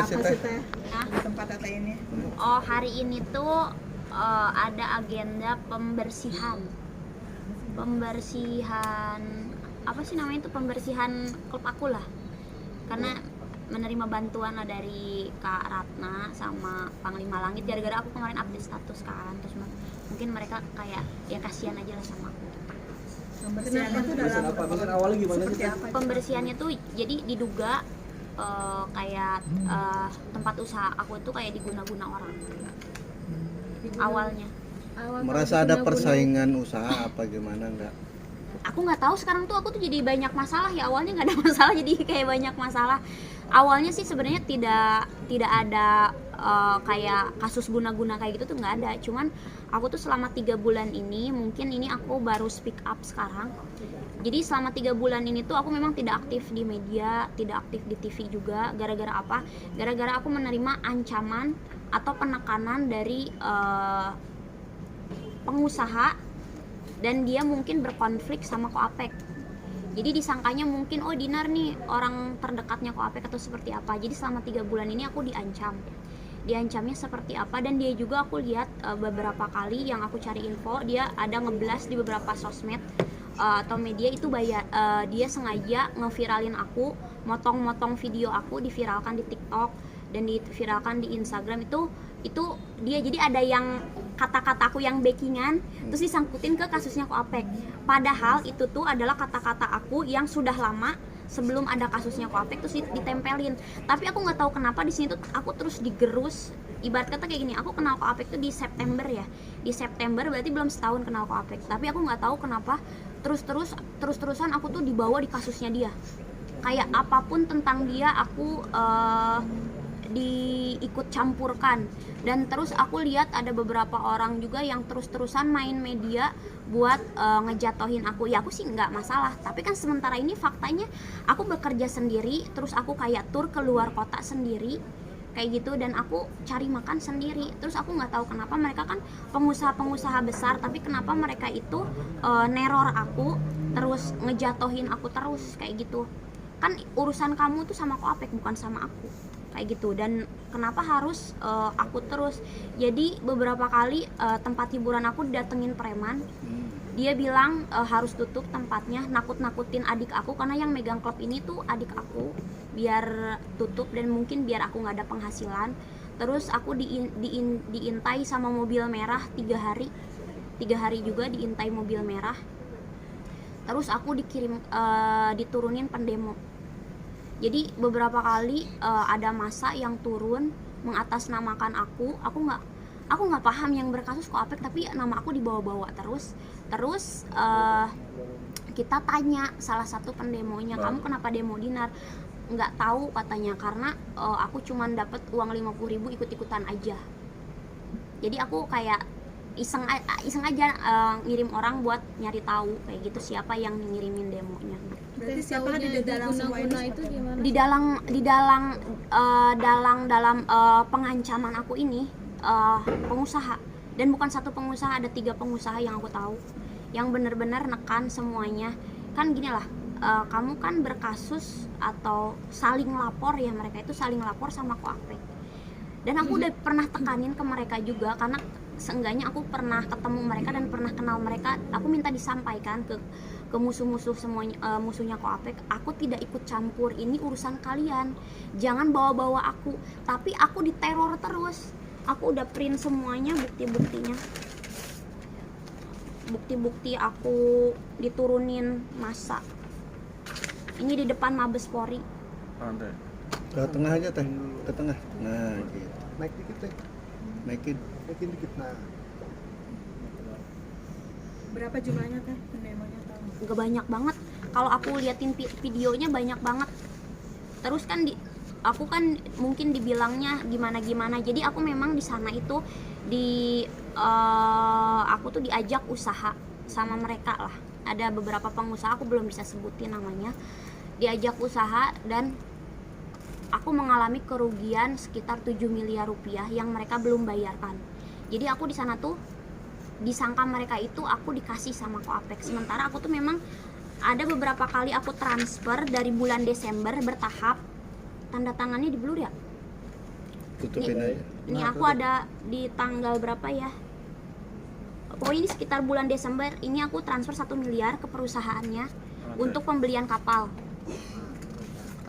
apa sih teh? Di tempat teteh ini. Oh, hari ini tuh ada agenda pembersihan apa sih namanya itu, pembersihan klub aku lah, karena menerima bantuan lah dari Kak Ratna sama Panglima Langit gara-gara aku kemarin update status kan, terus mungkin mereka kayak ya kasihan aja lah sama aku. Pembersihannya itu Pembersihan apa? Pembersihan awalnya gimana sih? Pembersihannya tuh jadi diduga kayak tempat usaha aku tuh kayak diguna-guna orang awalnya. Merasa ada persaingan usaha apa gimana enggak? Aku nggak tahu, sekarang tuh aku tuh jadi banyak masalah ya, awalnya nggak ada masalah jadi kayak banyak masalah. Awalnya sih sebenarnya tidak ada kayak kasus guna-guna kayak gitu tuh nggak ada, cuman aku tuh selama 3 bulan ini, mungkin ini aku baru speak up sekarang. Jadi selama 3 bulan ini tuh aku memang tidak aktif di media, tidak aktif di TV juga. Gara-gara apa? Gara-gara aku menerima ancaman atau penekanan dari pengusaha, dan dia mungkin berkonflik sama Koapek. Jadi disangkanya mungkin Dinar nih orang terdekatnya Koapek atau seperti apa. Jadi selama 3 bulan ini aku diancam. Diancamnya seperti apa, dan dia juga aku lihat beberapa kali yang aku cari info, dia ada ngeblas di beberapa sosmed atau media itu dia sengaja ngeviralin aku, motong-motong video aku diviralkan di TikTok dan diviralkan di Instagram. Itu dia, jadi ada yang kata-kata aku yang backingan terus disangkutin ke kasusnya Koapek, padahal itu tuh adalah kata-kata aku yang sudah lama sebelum ada kasusnya Koapek terus ditempelin. Tapi aku nggak tahu kenapa di sini tuh aku terus digerus. Ibarat kata kayak gini, aku kenal Koapek tuh di September ya, di September berarti belum setahun kenal Koapek, tapi aku nggak tahu kenapa terus-terusan aku tuh dibawa di kasusnya dia. Kayak apapun tentang dia aku diikut campurkan. Dan terus aku lihat ada beberapa orang juga yang terus-terusan main media buat ngejatohin aku. Ya aku sih nggak masalah, tapi kan sementara ini faktanya aku bekerja sendiri, terus aku kayak tur keluar kota sendiri kayak gitu, dan aku cari makan sendiri. Terus aku nggak tahu kenapa mereka kan pengusaha-pengusaha besar, tapi kenapa mereka itu neror aku, terus ngejatohin aku terus kayak gitu. Kan urusan kamu tuh sama Koapek, bukan sama aku kayak gitu. Dan kenapa harus aku terus. Jadi beberapa kali tempat hiburan aku didatengin preman, dia bilang harus tutup tempatnya, nakut-nakutin adik aku karena yang megang klub ini tuh adik aku, biar tutup dan mungkin biar aku nggak ada penghasilan. Terus aku diintai sama mobil merah 3 hari juga diintai mobil merah. Terus aku diturunin pendemo. Jadi beberapa kali ada masa yang turun mengatasnamakan aku nggak paham yang berkasus Koapek, tapi nama aku dibawa-bawa terus. Kita tanya salah satu pendemonya, kamu kenapa demo Dinar? Nggak tahu katanya, karena aku cuman dapat uang 50.000 ikut-ikutan aja. Jadi aku kayak iseng aja ngirim orang buat nyari tahu kayak gitu siapa yang ngirimin demonya. Berarti siapa di dalam semua itu gimana? Dalam pengancaman aku ini pengusaha, dan bukan satu pengusaha, ada 3 pengusaha yang aku tahu yang benar-benar nekan semuanya. Kan gini lah, kamu kan berkasus atau saling lapor ya, mereka itu saling lapor sama Koapek. Dan aku udah pernah tekanin ke mereka juga, karena seenggaknya aku pernah ketemu mereka dan pernah kenal mereka. Aku minta disampaikan ke musuh-musuh semuanya, musuhnya Koapek, aku tidak ikut campur, ini urusan kalian, jangan bawa-bawa aku. Tapi aku diteror terus. Aku udah print semuanya bukti aku diturunin massa. Ini di depan Mabes Polri. Ke tengah aja teh, ke tengah. Nah, gitu. Naik dikit teh. Naikin Dikit. Nah. Berapa jumlahnya teh pendemonya tahu? Gak banyak banget. Kalau aku liatin videonya banyak banget. Terus kan aku kan mungkin dibilangnya gimana. Jadi aku memang di sana itu aku tuh diajak usaha sama mereka lah. Ada beberapa pengusaha, aku belum bisa sebutin namanya. Diajak usaha dan aku mengalami kerugian sekitar 7 miliar rupiah yang mereka belum bayarkan. Jadi aku di sana tuh disangka mereka itu aku dikasih sama Koapek. Sementara aku tuh memang ada beberapa kali aku transfer dari bulan Desember bertahap. Tanda tangannya di blur ya? tutupin aja. Ini aku ada di tanggal berapa ya? Pokoknya ini sekitar bulan Desember. Ini aku transfer 1 miliar ke perusahaannya untuk pembelian kapal.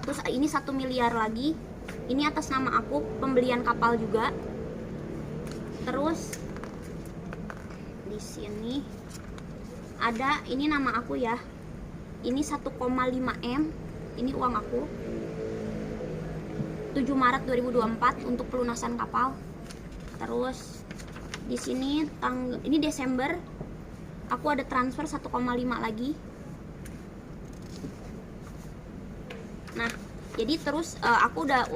Terus ini 1 miliar lagi. Ini atas nama aku pembelian kapal juga. Terus di sini ada ini nama aku ya. Ini 1,5 M. Ini uang aku. 7 Maret 2024 untuk pelunasan kapal. Terus di sini ini Desember aku ada transfer 1,5 lagi. Nah, jadi terus aku udah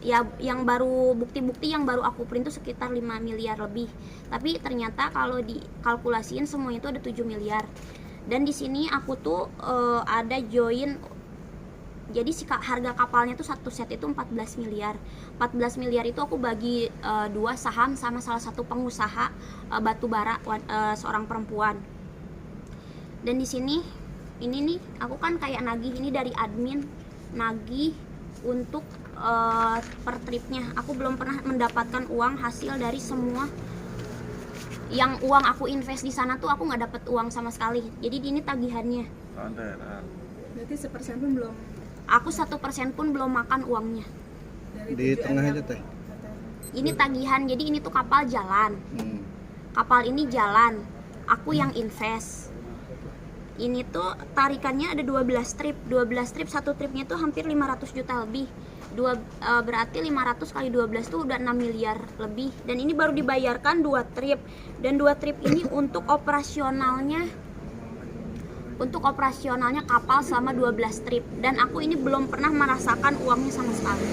ya yang baru bukti-bukti yang baru aku print itu sekitar 5 miliar lebih. Tapi ternyata kalau dikalkulasiin semuanya itu ada 7 miliar. Dan di sini aku tuh ada join. Jadi harga kapalnya tuh satu set itu 14 miliar. 14 miliar itu aku bagi 2 saham sama salah satu pengusaha batu bara seorang perempuan. Dan di sini ini nih aku kan kayak nagih ini dari admin, nagih untuk per tripnya. Aku belum pernah mendapatkan uang hasil dari semua yang uang aku invest di sana tuh aku nggak dapat uang sama sekali. Jadi ini tagihannya. Berarti 1% pun belum. Aku 1% pun belum makan uangnya. Dari Di 7M tengah yang aja teh. Ini tagihan, jadi ini tuh kapal jalan. Kapal ini jalan, aku yang invest. Ini tuh tarikannya ada 12 trip. 12 trip, satu tripnya tuh hampir 500 juta lebih. Berarti 500 kali 12 tuh udah 6 miliar lebih. Dan ini baru dibayarkan 2 trip. Dan 2 trip ini untuk operasionalnya kapal selama 12 trip. Dan aku ini belum pernah merasakan uangnya sama sekali.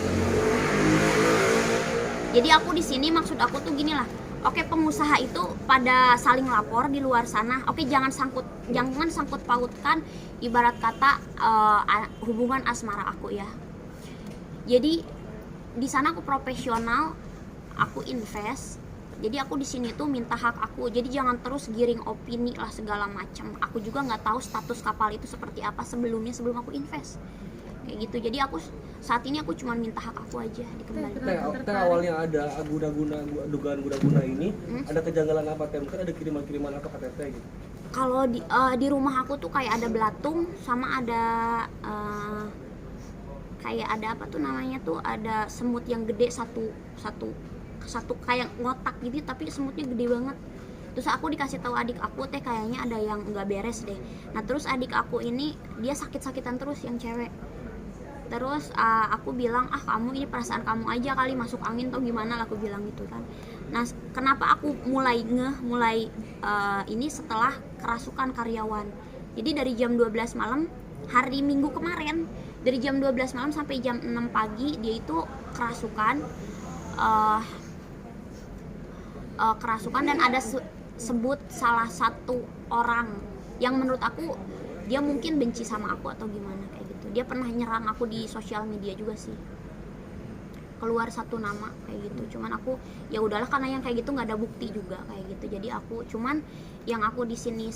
Jadi aku di sini maksud aku tuh gini lah. Oke, pengusaha itu pada saling lapor di luar sana. Oke, jangan sangkut pautkan ibarat kata hubungan asmara aku ya. Jadi di sana aku profesional, aku invest. Jadi aku di sini tuh minta hak aku. Jadi jangan terus giring opini lah segala macam. Aku juga nggak tahu status kapal itu seperti apa sebelum aku invest. Kayak gitu. Jadi aku saat ini aku cuma minta hak aku aja dikembalikan. Teh awalnya ada dugaan guna ini, ada kejanggalan apa teh? Mungkin ada kiriman apa ke teteh gitu. Kalau di rumah aku tuh kayak ada belatung sama ada kayak ada apa tuh namanya tuh, ada semut yang gede satu kayak ngotak gitu tapi semutnya gede banget. Terus aku dikasih tahu adik aku teh kayaknya ada yang nggak beres deh. Nah terus adik aku ini dia sakit-sakitan terus yang cewek. Terus aku bilang kamu ini perasaan kamu aja kali masuk angin atau gimana lah, aku bilang gitu kan. Nah kenapa aku mulai ini setelah kerasukan karyawan. Jadi dari jam 12 malam hari Minggu kemarin, dari jam 12 malam sampai jam 6 pagi dia itu kerasukan dan ada sebut salah satu orang yang menurut aku dia mungkin benci sama aku atau gimana kayak gitu. Dia pernah nyerang aku di sosial media juga sih, keluar satu nama kayak gitu. Cuman aku ya udahlah karena yang kayak gitu nggak ada bukti juga kayak gitu. Jadi aku cuman yang aku di sini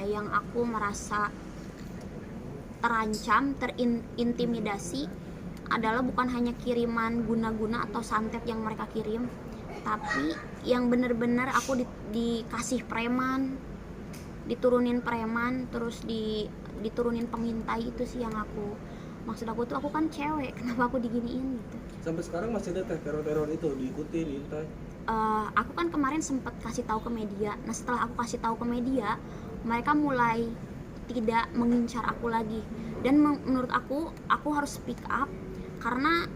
yang aku merasa terancam, terintimidasi adalah bukan hanya kiriman guna-guna atau santet yang mereka kirim, tapi yang bener-bener aku dikasih preman, diturunin preman, terus diturunin pengintai. Itu sih yang aku maksud aku tuh, aku kan cewek, kenapa aku diginiin gitu. Sampai sekarang masih ada teh teror itu diikuti diintai. Aku kan kemarin sempet kasih tahu ke media. Nah setelah aku kasih tahu ke media, mereka mulai tidak mengincar aku lagi. Dan menurut aku harus speak up karena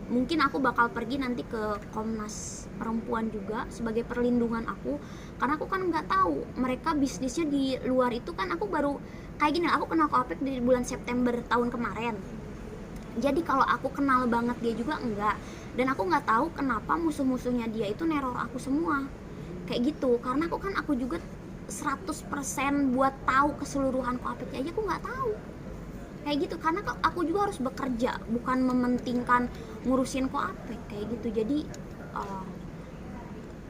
mungkin aku bakal pergi nanti ke Komnas Perempuan juga sebagai perlindungan aku, karena aku kan nggak tahu mereka bisnisnya di luar itu. Kan aku baru kayak gini, aku kenal Koapek di bulan September tahun kemarin. Jadi kalau aku kenal banget dia juga enggak, dan aku nggak tahu kenapa musuh-musuhnya dia itu neror aku semua kayak gitu. Karena aku juga 100% buat tahu keseluruhan Koapek aja aku nggak tahu kayak gitu, karena aku juga harus bekerja, bukan mementingkan ngurusin Koapek kayak gitu. Jadi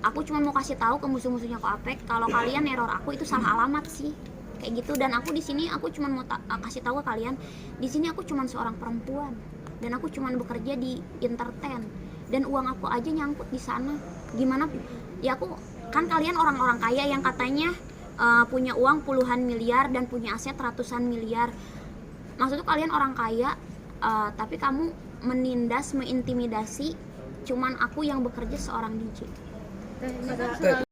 aku cuma mau kasih tahu ke musuh-musuhnya Koapek kalau kalian neror aku itu salah alamat sih kayak gitu. Dan aku di sini aku cuma mau kasih tahu ke kalian, di sini aku cuma seorang perempuan dan aku cuma bekerja di entertain. dan uang aku aja nyangkut di sana. Gimana ya, aku kan kalian orang-orang kaya yang katanya punya uang puluhan miliar dan punya aset ratusan miliar. Maksudnya kalian orang kaya, tapi kamu menindas, mengintimidasi cuman aku yang bekerja seorang DJ. Teh, ini kan Teh,